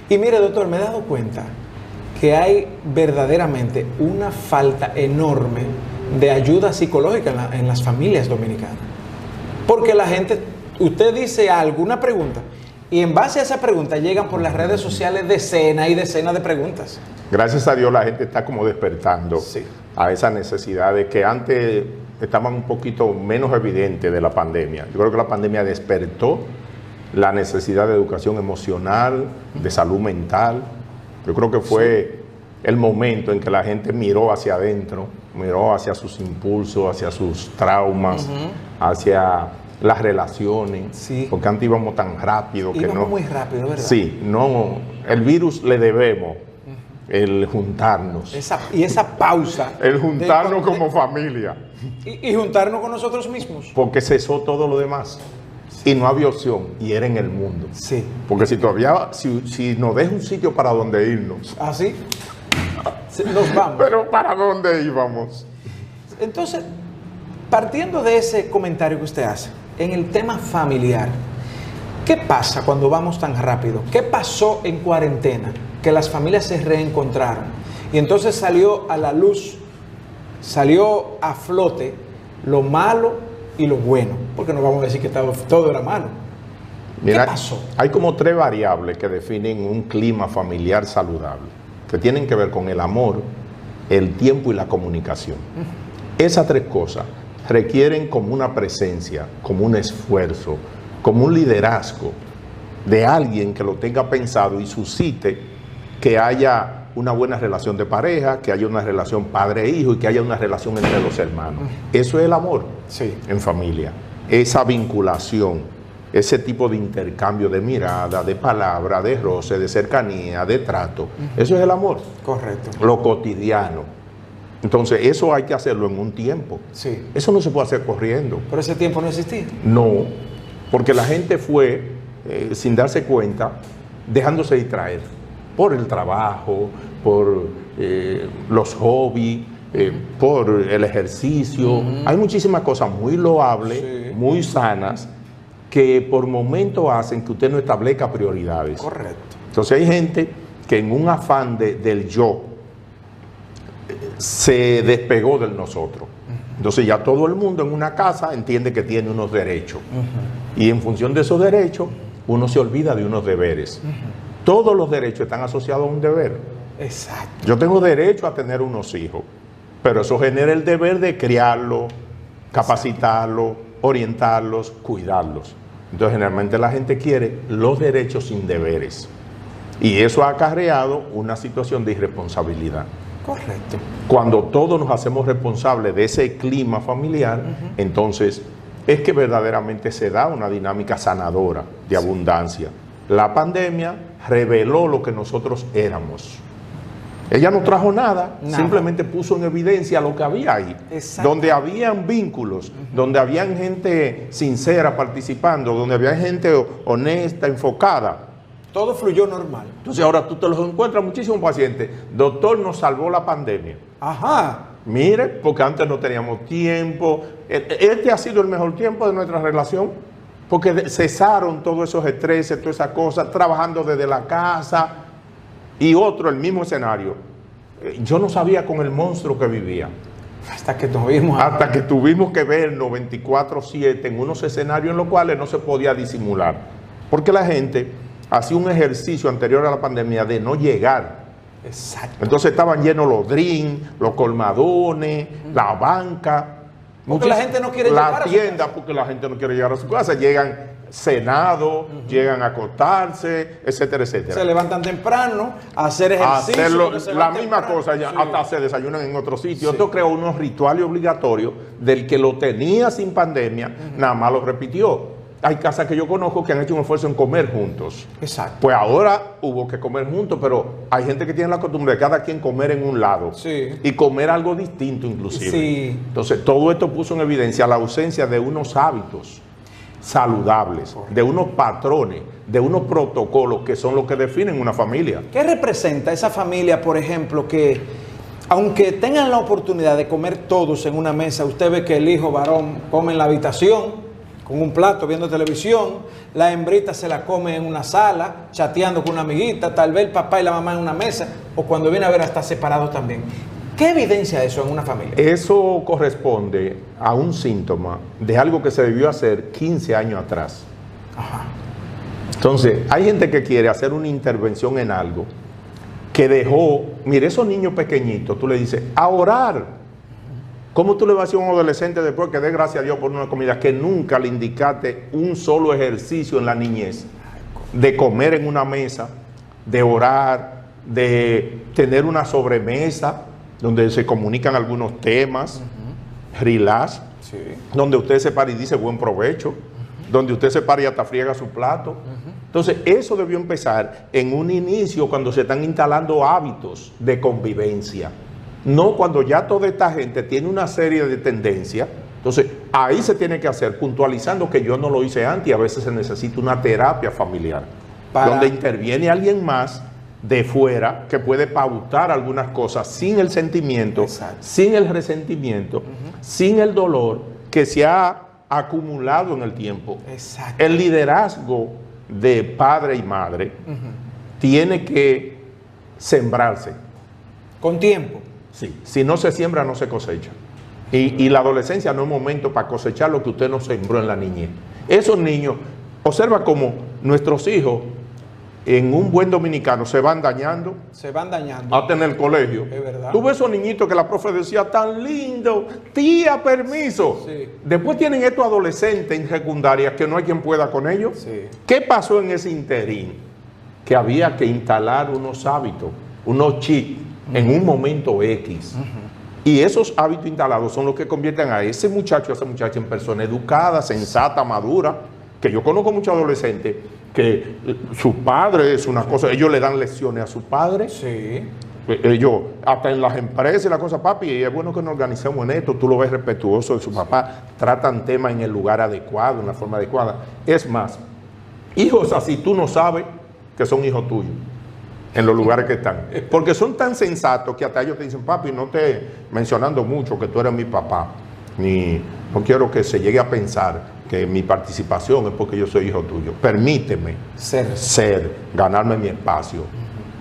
Y mire, doctor, me he dado cuenta que hay verdaderamente una falta enorme de ayuda psicológica en las familias dominicanas. Porque la gente, usted dice alguna pregunta, y en base a esa pregunta llegan por las redes sociales decenas y decenas de preguntas. Gracias a Dios la gente está como despertando Sí. a esa necesidad de que antes estaban un poquito menos evidentes de la pandemia. Yo creo que la pandemia despertó la necesidad de educación emocional, de salud mental. Yo creo que fue el momento en que la gente miró hacia adentro, miró hacia sus impulsos, hacia sus traumas, hacia las relaciones, Sí. porque antes íbamos tan rápido que Íbamos no. muy rápido, ¿verdad? Sí, no, el virus le debemos el juntarnos, Y esa pausa. el juntarnos como familia, y juntarnos con nosotros mismos. porque cesó todo lo demás y no había opción y era en el mundo. Sí. Porque si todavía, si nos deja un sitio para donde irnos, Así nos vamos. pero ¿para dónde íbamos? Entonces, partiendo de ese comentario que usted hace, en el tema familiar, ¿qué pasa cuando vamos tan rápido? ¿Qué pasó en cuarentena? Que las familias se reencontraron. Y entonces salió a la luz, salió a flote lo malo y lo bueno. Porque no vamos a decir que todo era malo. Mira, ¿Qué pasó? hay como 3 variables que definen un clima familiar saludable, que tienen que ver con el amor, el tiempo y la comunicación. Esas 3 cosas requieren como una presencia, como un esfuerzo, como un liderazgo de alguien que lo tenga pensado y suscite que haya una buena relación de pareja, que haya una relación padre-hijo y que haya una relación entre los hermanos. Eso es el amor en familia, esa vinculación, ese tipo de intercambio de mirada, de palabra, de roce, de cercanía, de trato. Eso es el amor. Correcto. Lo cotidiano. Entonces, eso hay que hacerlo en un tiempo. Sí. Eso no se puede hacer corriendo. Pero ese tiempo no existía. No, porque la gente fue, sin darse cuenta, dejándose distraer por el trabajo, por los hobbies, por el ejercicio. Hay muchísimas cosas muy loables, Sí. muy sanas, que por momentos hacen que usted no establezca prioridades. Correcto. Entonces hay gente que en un afán del yo se despegó del nosotros. Entonces ya todo el mundo en una casa entiende que tiene unos derechos. Y en función de esos derechos, uno se olvida de unos deberes. Todos los derechos están asociados a un deber. Exacto. Yo tengo derecho a tener unos hijos, pero eso genera el deber de criarlos, capacitarlos, orientarlos, cuidarlos. Entonces generalmente la gente quiere los derechos sin deberes. Y eso ha acarreado una situación de irresponsabilidad. Correcto. Cuando todos nos hacemos responsables de ese clima familiar, entonces es que verdaderamente se da una dinámica sanadora de abundancia. La pandemia reveló lo que nosotros éramos. Ella no trajo nada, simplemente puso en evidencia lo que había ahí. Exacto. Donde habían vínculos, donde habían gente sincera participando, donde había gente honesta, enfocada. Todo fluyó normal. Entonces ahora tú te los encuentras muchísimos pacientes. Doctor, nos salvó la pandemia. Ajá. Mire, porque antes no teníamos tiempo. Este ha sido el mejor tiempo de nuestra relación, porque cesaron todos esos estreses, todas esas cosas, trabajando desde la casa. Y otro, el mismo escenario. Yo no sabía con el monstruo que vivía. Hasta que nos vimos. Hasta que tuvimos que vernos 24/7 en unos escenarios en los cuales no se podía disimular. Porque la gente hacía un ejercicio anterior a la pandemia de no llegar. Exacto. Entonces estaban llenos los drinks, los colmadones, la banca. Porque la gente no quiere llegar a su tienda, porque la gente no quiere llegar a su casa. Llegan cenados, llegan a acostarse, etcétera, etcétera. Se levantan temprano a hacer A ejercicio. hacerlo, porque se la van misma temprano. cosa, ya, Sí. hasta se desayunan en otro sitio. Sí. Esto creó unos rituales obligatorios del que lo tenía sin pandemia, nada más lo repitió. Hay casas que yo conozco que han hecho un esfuerzo en comer juntos. Exacto. Pues ahora hubo que comer juntos, pero hay gente que tiene la costumbre de cada quien comer en un lado. Sí. Y comer algo distinto inclusive. Sí. Entonces todo esto puso en evidencia la ausencia de unos hábitos saludables, de unos patrones, de unos protocolos que son los que definen una familia. ¿Qué representa esa familia, por ejemplo, que aunque tengan la oportunidad de comer todos en una mesa, usted ve que el hijo varón come en la habitación con un plato viendo televisión, la hembrita se la come en una sala, chateando con una amiguita, tal vez el papá y la mamá en una mesa, o cuando viene a ver hasta separados también. ¿Qué evidencia eso en una familia? Eso corresponde a un síntoma de algo que se debió hacer 15 años atrás. Ajá. Entonces, hay gente que quiere hacer una intervención en algo que dejó, mire, esos niños pequeñitos, tú le dices, a orar. ¿Cómo tú le vas a decir a un adolescente después que dé gracias a Dios por una comida que nunca le indicaste un solo ejercicio en la niñez? De comer en una mesa, de orar, de tener una sobremesa donde se comunican algunos temas, relax, Sí. donde usted se para y dice buen provecho, donde usted se para y hasta friega su plato. Entonces, eso debió empezar en un inicio cuando se están instalando hábitos de convivencia. No cuando ya toda esta gente tiene una serie de tendencias. Entonces, ahí se tiene que hacer, puntualizando que yo no lo hice antes y a veces se necesita una terapia familiar, donde interviene alguien más de fuera que puede pautar algunas cosas sin el sentimiento, Exacto. sin el resentimiento, sin el dolor que se ha acumulado en el tiempo. Exacto. El liderazgo de padre y madre tiene que sembrarse. Con tiempo. Sí. Si no se siembra, no se cosecha. Y la adolescencia no es momento para cosechar lo que usted no sembró en la niñez. Esos niños, observa cómo nuestros hijos, en un buen dominicano, se van dañando Se van dañando. hasta en el colegio. Es verdad. Tú ves esos niñitos que la profe decía, tan lindo, tía, permiso. Sí. Después tienen estos adolescentes en secundaria que no hay quien pueda con ellos. Sí. ¿Qué pasó en ese interín? Que había que instalar unos hábitos, unos chips, en un momento X. Y esos hábitos instalados son los que convierten a ese muchacho, a esa muchacha en persona educada, sensata, madura. Que yo conozco muchos adolescentes que su padre es una cosa, ellos le dan lecciones a su padre. Sí. Ellos, hasta en las empresas y la cosa, papi, y es bueno que nos organicemos en esto, tú lo ves respetuoso de su papá, tratan temas en el lugar adecuado, en la forma adecuada. Es más, hijos así tú no sabes que son hijos tuyos en los lugares que están, porque son tan sensatos que hasta ellos te dicen, papi, no te mencionando mucho que tú eres mi papá, ni no quiero que se llegue a pensar que mi participación es porque yo soy hijo tuyo, permíteme ser, ganarme mi espacio.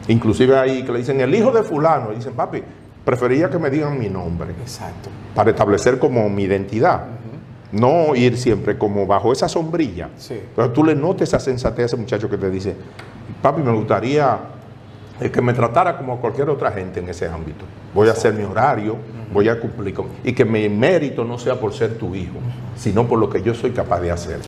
Inclusive ahí que le dicen el hijo de fulano, y dicen, papi, prefería que me digan mi nombre. Exacto. Para establecer como mi identidad. No ir siempre como bajo esa sombrilla. Sí. Pero tú le notes esa sensatez a ese muchacho que te dice, papi, me gustaría que me tratara como cualquier otra gente en ese ámbito. Voy a hacer mi horario, voy a cumplir con... Y que mi mérito no sea por ser tu hijo, sino por lo que yo soy capaz de hacer.